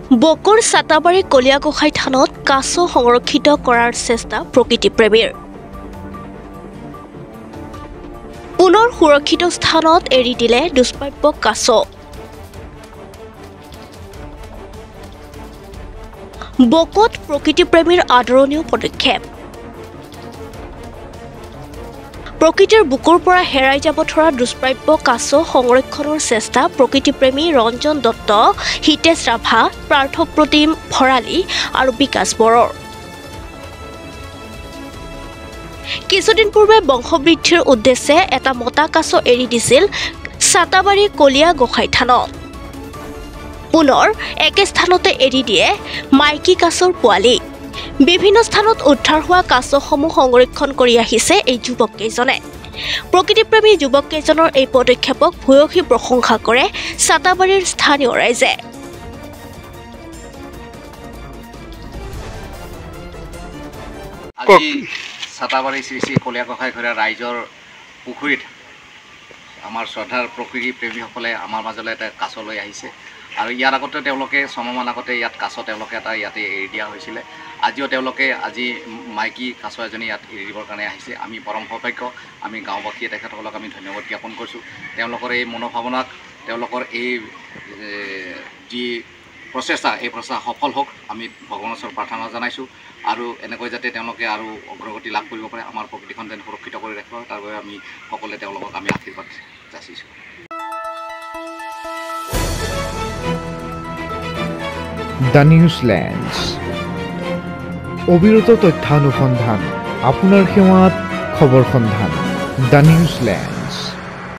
Bakr চাটাবাৰী কলিয়াগোসাঁই থানত কাছ সংৰক্ষিত কৰাৰ চেষ্টা প্ৰকৃতিপ্ৰেমীৰ। পুনৰ সুৰক্ষিত স্থানত এৰি দিলে দুষ্প্ৰাপ্য কাছ। বকত প্ৰকৃতিপ্ৰেমীৰ আদৰণীয় পদক্ষেপ। প্ৰকৃতিৰ বুকুৰ পৰা হেৰাই যাব ধৰা দুষ্প্ৰাপ্য কাছ সংৰক্ষণৰ চেষ্টা প্ৰকৃতিপ্ৰেমী ৰঞ্জন দত্ত, হিতেশ ৰাভা, পাৰ্থপ্ৰতিম ভৰালী আৰু বিকাশ বৰৰ। কিছুদিন পূৰ্বে বংশবৃদ্ধিৰ উদ্দেশ্যে এটা মতা কাছ এৰি দিছিল চাটাবাৰী কলিয়াগোসাঁই থানত। পুনৰ একে স্থানতে এৰি দিয়ে মাইকী কাছৰ পোৱালি। বিভিন্ন স্থানত উদ্ধাৰ হোৱা কাছসমূহ সংৰক্ষণ কৰি আহিছে এই যুৱককেইজনে। প্ৰকৃতিপ্ৰেমী যুৱককেইজনৰ এই পদক্ষেপক ভূয়সী প্ৰশংসা কৰে চাটাবাৰীৰ স্থানীয় ৰাইজে। আজি চাটাবাৰী শ্ৰী শ্ৰী কলিয়াগোসাঁই ঘৰীয়া ৰাইজৰ পুখুৰীত আমাৰ শ্ৰদ্ধাৰ প্ৰকৃতি প্ৰেমীসকলে আমাৰ মাজলৈ এটা কাছ লৈ আহিছে আৰু ইয়াৰ আগতে তেওঁলোকে ছমাহমান আগতে ইয়াত কাছ তেওঁলোকে এটা ইয়াতে এৰি দিয়া হৈছিলে। আজিও তেওঁলোকে আজি মাইকী কাছ এজনী ইয়াত এৰি দিবৰ কাৰণে আহিছে। আমি পৰম সৌভাগ্য, আমি গাঁওবাসীয়ে তেখেতসকলক আমি ধন্যবাদ জ্ঞাপন কৰিছোঁ। তেওঁলোকৰ এই মনোভাৱনাক, তেওঁলোকৰ এই যি প্ৰচেষ্টা, এই প্ৰচেষ্টা সফল হওক আমি ভগৱানৰ ওচৰত প্ৰাৰ্থনা জনাইছোঁ আৰু এনেকৈ যাতে তেওঁলোকে আৰু অগ্ৰগতি লাভ কৰিব পাৰে, আমাৰ প্ৰকৃতিখন যেন সুৰক্ষিত কৰি ৰাখিব, তাৰ বাবে আমি সকলোৱে তেওঁলোকক আমি আশীৰ্বাদ যাচিছোঁ। দ্য নিউজলেণ্ডছ, অবিৰত তথ্যানুসন্ধান, আপোনাৰ সেৱাত খবৰ সন্ধান। দ্য নিউজলেণ্ড।